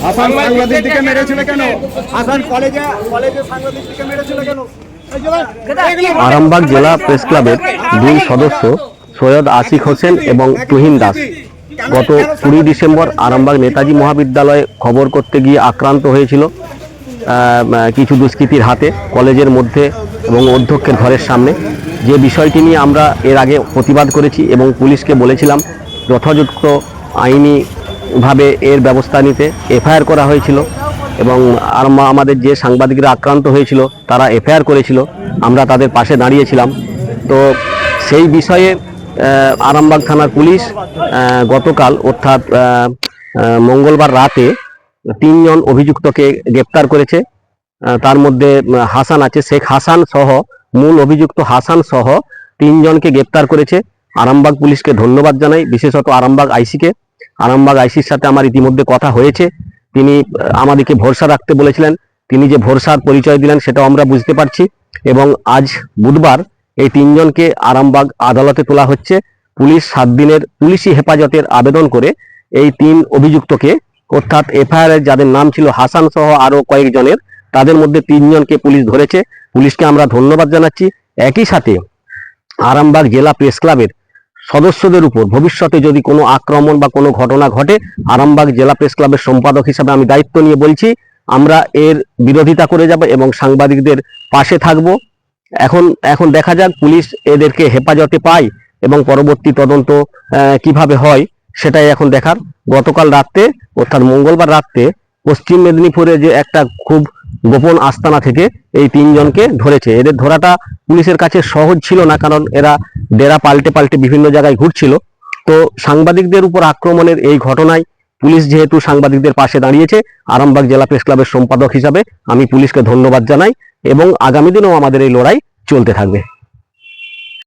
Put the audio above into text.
হাসান সাংবাদিককে মেরেছিল কেন? হাসান কলেজে সাংবাদিককে মেরেছিল কেন? আরামবাগ জেলা প্রেস ক্লাবের দুই সদস্য সৈয়দ আশিক হোসেন এবং তুহিন দাস গত 20 ডিসেম্বর আরামবাগ নেতাজি মহাবিদ্যালয়ে খবর করতে গিয়ে আক্রান্ত হয়েছিল কিছু দুষ্কৃতীর হাতে কলেজের মধ্যে এবং অধ্যক্ষের ঘরের সামনে। যে বিষয়টি নিয়ে আমরা এর আগে প্রতিবাদ করেছি এবং পুলিশকে বলেছিলাম যথাযথ আইনিভাবে এর ব্যবস্থা নিতে। এফআইআর করা হয়েছিল এবং আমাদের যে সাংবাদিকরা আক্রান্ত হয়েছিল তারা এফআইআর করেছিল, আমরা তাদের পাশে দাঁড়িয়েছিলাম। তো সেই বিষয়ে আরামবাগ থানার পুলিশ গতকাল অর্থাৎ মঙ্গলবার রাতে 3 জন অভিযুক্তকে গ্রেপ্তার করেছে। তার মধ্যে হাসান আছে, শেখ হাসান সহ মূল অভিযুক্ত হাসান সহ 3 জনকে গ্রেপ্তার করেছে। আরামবাগ পুলিশকে ধন্যবাদ জানাই, বিশেষত আরামবাগ আইসিকে। আরামবাগ আইসির সাথে আমার ইতিমধ্যে কথা হয়েছে, তিনি আমাদেরকে ভরসা রাখতে বলেছিলেন। তিনি যে ভরসার পরিচয় দিলেন সেটাও আমরা বুঝতে পারছি এবং আজ বুধবার এই 3 জনকে আরামবাগ আদালতে তোলা হচ্ছে। পুলিশ 7 দিনের পুলিশি হেফাজতের আবেদন করে এই 3 অভিযুক্তকে অর্থাৎ এফআইআর এর যাদের নাম ছিল হাসান সহ আরো কয়েকজনের, তাদের মধ্যে 3 জনকে পুলিশ ধরেছে। পুলিশকে আমরা ধন্যবাদ জানাচ্ছি। একই সাথে আরামবাগ জেলা প্রেস ক্লাবের সদস্যদের উপর ভবিষ্যতে যদি কোনো আক্রমণ বা কোনো ঘটনা ঘটে, আরামবাগ জেলা প্রেস ক্লাবের সম্পাদক হিসাবে আমি দায়িত্ব নিয়ে বলছি, আমরা এর বিরোধিতা করে যাব এবং সাংবাদিকদের পাশে থাকব। এখন দেখা যাক পুলিশ এদেরকে হেফাজতে পায় এবং পরবর্তী তদন্ত কিভাবে হয় সেটাই এখন দেখার। গতকাল রাতে অর্থাৎ মঙ্গলবার রাতে পশ্চিম মেদিনীপুরে যে একটা খুব গোপন আস্তানা থেকে এই 3 জনকে ধরেছে। এদের ধরাটা পুলিশের কাছে সহজ ছিল না, কারণ এরা ডেরা পাল্টে পাল্টে বিভিন্ন জায়গায় ঘুরছিল। তো সাংবাদিকদের উপর আক্রমণের এই ঘটনায় পুলিশ যেহেতু সাংবাদিকদের পাশে দাঁড়িয়েছে, আরামবাগ জেলা প্রেস ক্লাবের সম্পাদক হিসাবে আমি পুলিশকে ধন্যবাদ জানাই এবং আগামী দিনেও আমাদের এই লড়াই চলতে থাকবে।